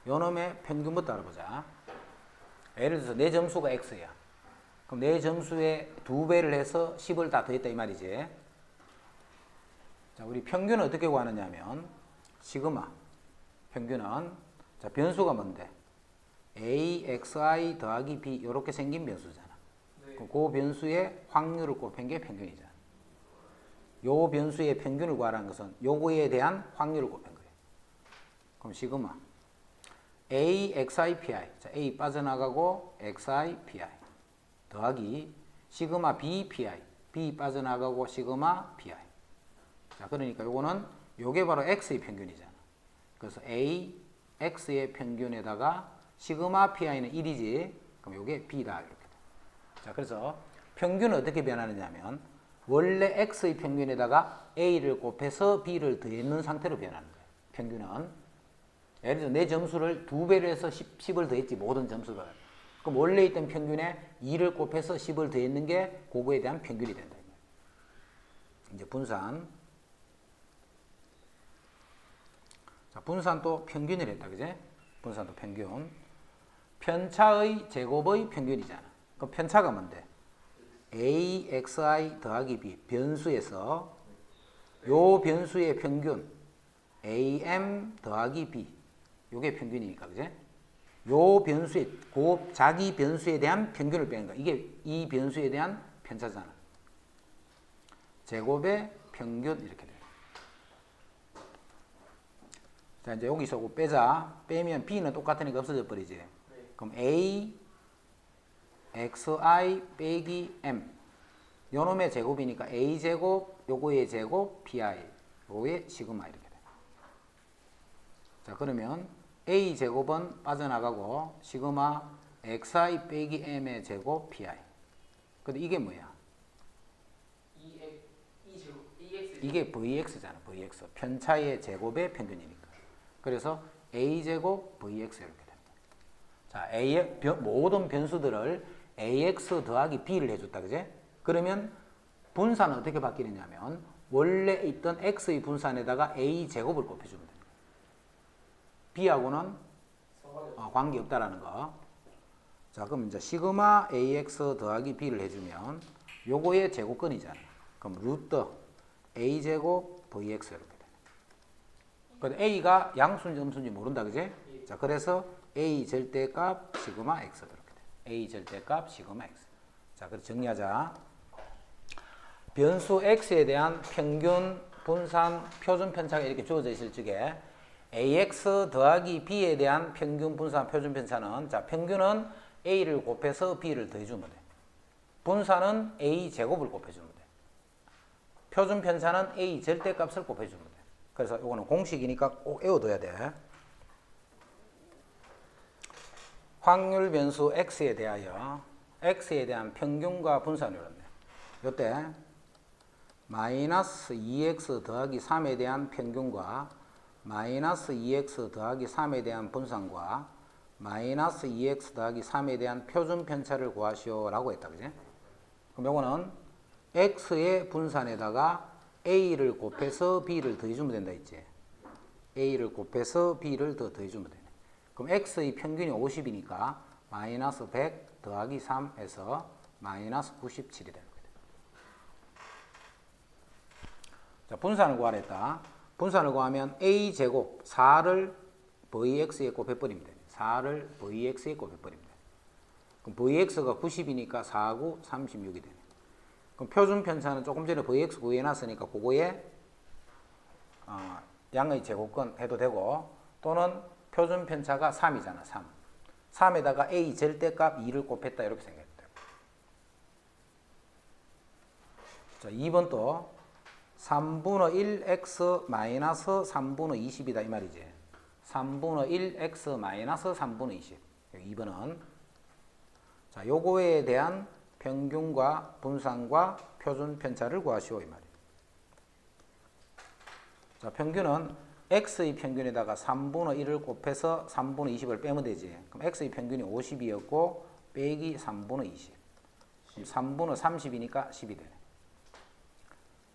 Speaker 1: 요놈의 평균부터 알아보자. 예를 들어서 내 점수가 X야. 그럼 내 점수의 2배를 해서 10을 다 더했다 이 말이지. 자, 우리 평균은 어떻게 구하느냐 하면 시그마 평균은 자, 변수가 뭔데? AXI 더하기 B 이렇게 생긴 변수잖아.
Speaker 2: 네.
Speaker 1: 그 변수의 확률을 곱한 게 평균이잖아. 요 변수의 평균을 구하라는 것은 요거에 대한 확률을 곱한 거예요. 그럼 시그마 A xi pi. 자, A 빠져나가고 xi pi 더하기 시그마 B pi. B 빠져나가고 시그마 pi. 자, 그러니까 요거는 요게 바로 x의 평균이잖아. 그래서 A x의 평균에다가 시그마 pi는 1이지. 그럼 요게 b다 이렇게 돼. 자, 그래서 평균은 어떻게 변하느냐면 원래 x의 평균에다가 a를 곱해서 b를 더했는 상태로 변하는 거예요. 평균은 예를 들어 내 점수를 2배를 해서 10을 더했지 모든 점수를. 그럼 원래 있던 평균에 2를 곱해서 10을 더했는 게 그거에 대한 평균이 된다. 이제 분산. 자, 분산도 평균을 했다, 그제? 분산도 평균. 편차의 제곱의 평균이잖아. 그럼 편차가 뭔데? A, xi 더하기 b. 변수에서 요 변수의 평균 am 더하기 b. 요게 평균이니까, 그제? 요 변수의, 그 자기 변수에 대한 평균을 빼는 거야. 이게 이 변수에 대한 편차잖아. 제곱의 평균 이렇게 돼. 자, 이제 여기서 그거 빼자. 빼면 b는 똑같으니까 없어져 버리지.
Speaker 2: 네.
Speaker 1: 그럼 a xi 빼기 m. 요놈의 제곱이니까 a 제곱, 요거의 제곱 pi, 요거의 시그마 이렇게 돼. 자, 그러면 a 제곱은 빠져나가고 시그마 xi 빼기 m의 제곱 pi. 근데 이게 뭐야? 이게 vx잖아. vx. 편차의 제곱의 평균이니까. 그래서 a 제곱 vx 이렇게 됩니다. 자, 모든 변수들을 ax 더하기 b를 해줬다, 그제? 그러면 분산은 어떻게 바뀌느냐면 원래 있던 x의 분산에다가 a 제곱을 곱해주면 됩니다. b하고는 관계없다라는 거. 자, 그럼 이제 시그마 ax 더하기 b를 해주면 요거의 제곱근이잖아. 그럼 루트 a 제곱 vx 이렇게 돼. 근데 a가 양수인지 음수인지 모른다, 그제? 자, 그래서 a 절대값 시그마 x 이렇게 돼. a 절대값 시그마 x. 자, 그래서 정리하자. 변수 x에 대한 평균, 분산, 표준 편차가 이렇게 주어져 있을 적에 ax 더하기 b에 대한 평균, 분산, 표준 편차는, 자, 평균은 a를 곱해서 b를 더해주면 돼. 분산은 a 제곱을 곱해주면 돼. 표준 편차는 a 절대값을 곱해주면 돼. 그래서 이거는 공식이니까 꼭 외워둬야 돼. 확률 변수 x에 대하여 x에 대한 평균과 분산을 이뤘네. 요때 마이너스 2x 더하기 3에 대한 평균과 마이너스 2x 더하기 3에 대한 분산과 마이너스 2x 더하기 3에 대한 표준 편차를 구하시오라고 했다, 그지? 그럼 요거는 x의 분산에다가 a를 곱해서 b를 더해주면 된다 했지. a를 곱해서 b를 더해주면 되네. 그럼 x의 평균이 50이니까 마이너스 100 더하기 3에서 마이너스 97이 되는 거다. 자, 분산을 구하랬다. 분산을 구하면 a 제곱 4를 vx에 곱해버리면 돼. 4를 vx에 곱해버리면 돼. 그럼 vx가 90이니까 4구 36이 되네. 그럼 표준 편차는 조금 전에 vx 구해놨으니까 그거에 양의 제곱근 해도 되고, 또는 표준 편차가 3이잖아. 3. 3에다가 a 절대값 2를 곱했다 이렇게 생각해도 되고. 자, 2번 또 3분의 1x 마이너스 3분의 20이다 이 말이지. 3분의 1x 마이너스 3분의 20. 2번은 자, 요거에 대한 평균과 분산과 표준 편차를 구하시오 이 말이에요. 자, 평균은 x의 평균에다가 3분의 1을 곱해서 3분의 20을 빼면 되지. 그럼 x의 평균이 50이었고 빼기 3분의 20. 그럼 3분의 30이니까 10이 되네.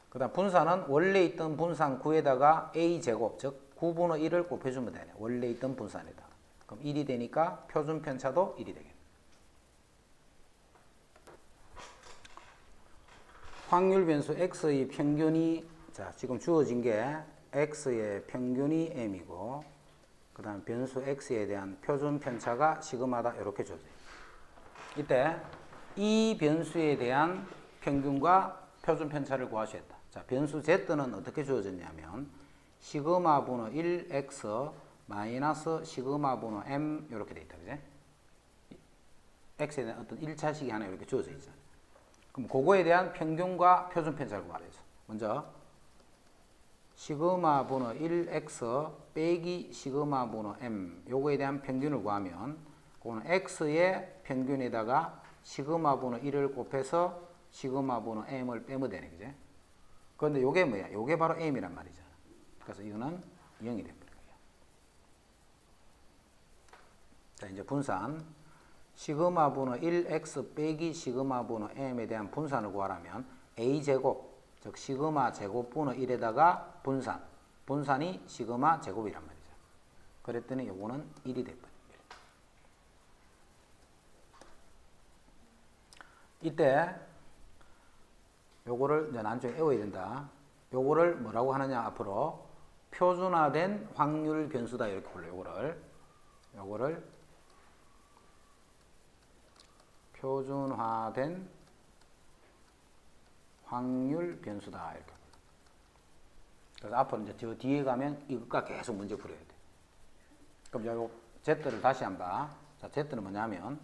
Speaker 1: 그 다음 분산은 원래 있던 분산 9에다가 a제곱, 즉 9분의 1을 곱해주면 되네. 원래 있던 분산에다. 그럼 1이 되니까 표준 편차도 1이 되겠네. 확률 변수 x의 평균이, 자, 지금 주어진 게 x의 평균이 m이고, 그 다음 변수 x에 대한 표준 편차가 시그마다 이렇게 주어져요. 이때 이 변수에 대한 평균과 표준 편차를 구하시겠다. 자, 변수 z는 어떻게 주어졌냐면 시그마 분의 1x 마이너스 시그마 분의 m 이렇게 돼 있다. 그지? x에 대한 어떤 1차식이 하나 이렇게 주어져 있잖아. 그럼 그거에 대한 평균과 표준 편차를 구하래서 먼저 시그마 분의 1x 빼기 시그마 분의 m 요거에 대한 평균을 구하면 그거는 x의 평균에다가 시그마 분의 1을 곱해서 시그마 분의 m을 빼면 되네. 그지? 그런데 요게 뭐야? 요게 바로 m이란 말이잖아. 그래서 이거는 0이 됩니다. 자, 이제 분산 시그마 분의 1x 빼기 시그마 분의 m에 대한 분산을 구하라면 a제곱 즉 시그마 제곱 분의 1에다가 분산이 시그마 제곱이란 말이죠. 그랬더니 요거는 1이 돼버립니다. 이때 요거를 이제 나중에 외워야 된다. 요거를 뭐라고 하느냐 앞으로 표준화된 확률 변수다 이렇게 불러요. 요거를 표준화된 확률 변수다 이렇게. 그래서 앞으로 이제 저 뒤에 가면 이것과 계속 문제 풀어야 돼. 그럼 요 Z를 다시 한번 봐. 자, Z는 뭐냐면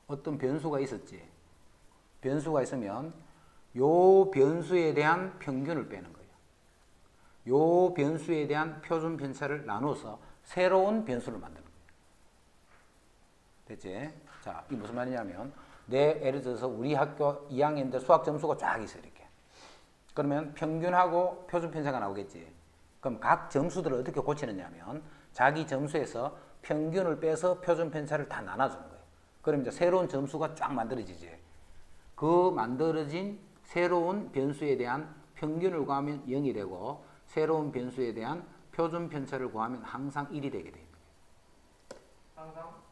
Speaker 1: 어떤 변수가 있었지. 변수가 있으면 요 변수에 대한 평균을 빼는 거예요. 요 변수에 대한 표준 편차를 나눠서 새로운 변수를 만드는 거예요. 됐지? 자, 이게 무슨 말이냐면 예를 들어서 우리 학교 2학년인데 수학 점수가 쫙 있어 이렇게. 그러면 평균하고 표준 편차가 나오겠지. 그럼 각 점수들을 어떻게 고치느냐면 자기 점수에서 평균을 빼서 표준 편차를 다 나눠주는 거예요. 그럼 이제 새로운 점수가 쫙 만들어지지. 그 만들어진 새로운 변수에 대한 평균을 구하면 0이 되고 새로운 변수에 대한 표준 편차를 구하면 항상 1이 되게 됩니다.
Speaker 2: 항상